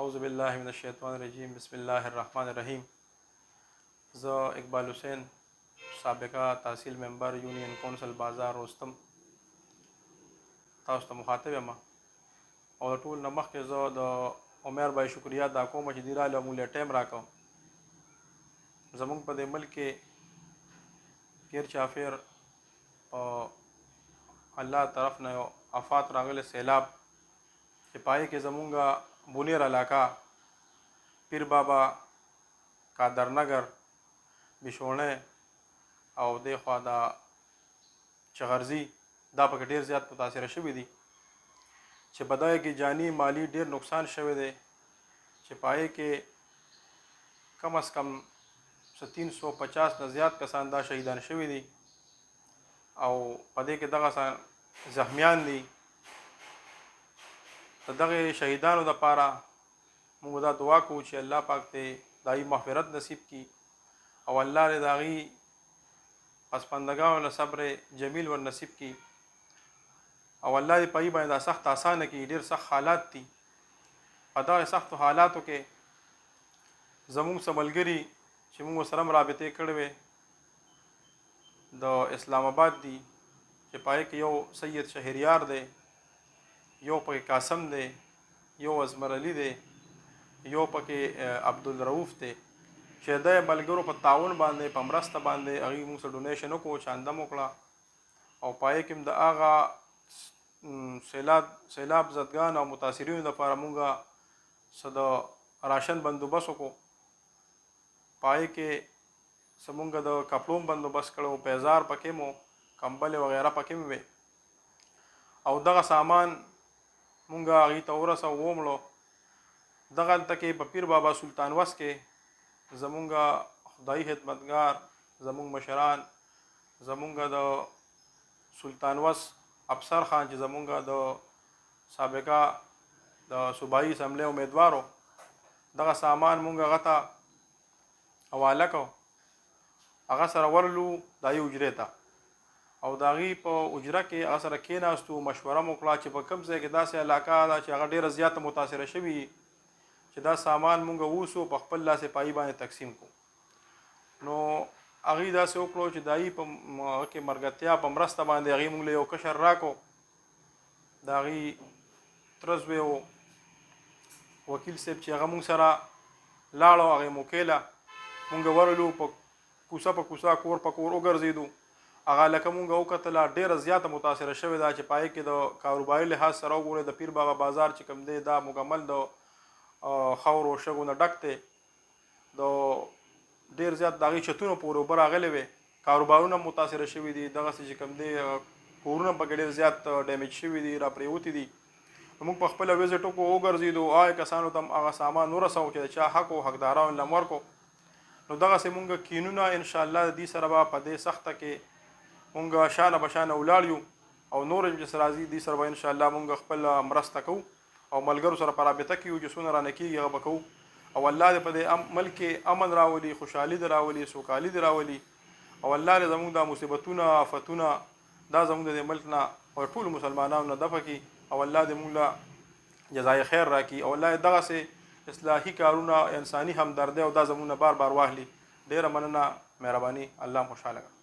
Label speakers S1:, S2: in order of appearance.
S1: اعوذ بالله من الشیطان الرجیم بسم الله الرحمن الرحیم. زه اقبال حسین، سابقه تحصیل ممبر یونین کونسل بازار رستم، تاسو ته مخاطب یم او د ټول نه مخکې زه د عمر بای شکریا ادا کوم چې دوی راغلي او موږ له ټایم راکړو. زموږ په دې ملک کې پیر چافیر الله طرف نه یو آفات راغلی، سیلاب، چې پای کې زمونږ بونیر علاقه پیر بابا، قادرنگر، بشونه او د خوا د چغرزي دا پکې ډیر زیات متاثره شوي دي، چې په دغه کې جانی مالی ډیر نقصان شوی دی، چې پای کې کم از کم 350 نه زیات کسان دا شهیدان شوي دي او په دې کې دغه زخمیان دي. د دغه شهیدانو دپاره موږ دا دعا کوو چې الله پاک ته دای مغفرت نصیب کی او الله دې د هغې پسپندګانو له صبر جمیل ور نصیب کی او الله دې په باندې دا سخت اسانه کی. ډیر سخت حالات دي، په دغه سختو حالاتو کې زموږ څه ملګري چې موږ سره رابطې کړې وې د اسلام آباد دي، چې پای کې یو سید شهریار دی، یو پکې قاسم دی، یو ازمر علي دی، یو پکې عبدالرؤف دی، چې د ملګرو په تعاون باندې په مرسته باندې هغوی موږ سره ډونیشن وکړو، چانده مو کړه او پای کې د هغه سیلاب زدګان او متاثرینو لپاره موږ څه د راشن بندوبست وکړو. پای کې زمونږ د کپړو بندوبست کړو، پیزار پکې مو، کمبلې وغیره پکې مو وې او دغه سامان مونږ هغې ته ورسو ومړو. دغلته کې په پیر بابا سلطان وس کې زمونږ خدایي خدمتګار، زمونږ مشران، زمونږ د سلطان وس افسر خان چې زمونږ د سابقه د صوبایي اسمبلی امیدوارو، دغه سامان مونږ هغه ته حواله کو، هغه سره ورلو دایي حجرې ته او د هغې په حجره کې هغه سره کېناستو، مشوره مو کړه چې په کوم ځای کې داسې علاقه ده چې هغه ډېره زیاته متاثره شوي چې دا سامان مونږ ووسو په خپل لاسې پایي باندې تقسیم کړو. نو هغې داسې وکړو چې د هغې په هغه کې مرګتیا په مرسته باندې هغې مونږ له یو کشر راکړو، د هغې تره زوی و وکیل صاحب چې هغه مونږ سره لاړو، هغې موکیله مونږ ورلو، په کوڅه کور په کور وګرځېدو. هغه لکه مونږ وکتله ډېره زیاته متاثره شوې ده چې پای کې د کاروباري لحاظ سره وګورئ د پیر بابا بازار چې کوم دی دا مکمل د خاورو شګو نه ډک دی، د ډېر زیات د هغې چتونو پورې اوبه راغلې وې، کاروبارونه متاثره شوي دي، دغسې چې کوم دی کورونه پکې ډېر زیات ډیمیج شوي دي، را پرېوتي دي. موږ په خپله وزټ وکړو، وګرځېدو، هغه کسانو ته هغه سامان ورسوو چې د چا حق و حقدارانو له ورکړو. نو دغسې مونږ کینونه انشاءالله د دې سره به په دې سخته کې مونږ شانه بشانه ولاړ یو او نور هم چې راځي دې سره به انشاءالله مونږ خپل مرسته کوو او ملګرو سره په رابطه کې یو چې څونه رانه کېږي هغه به کوو او الله دې په دې ملک کې امن راولي، خوشحالي دې راولي، سوکالي دې راولي او الله دې زموږ دا مصیبتونه، آفتونه دا زموږ د دې ملک نه او ټولو مسلمانانو نه دفع کړي او الله دې مونږ له جزای خیر راکړي او الله دې دغسې اصلاحي کارونه، انساني همدردۍ او دا زموږ نه بار بار واخلي. ډېره مننه، مهرباني، الله خوشحاله کړه.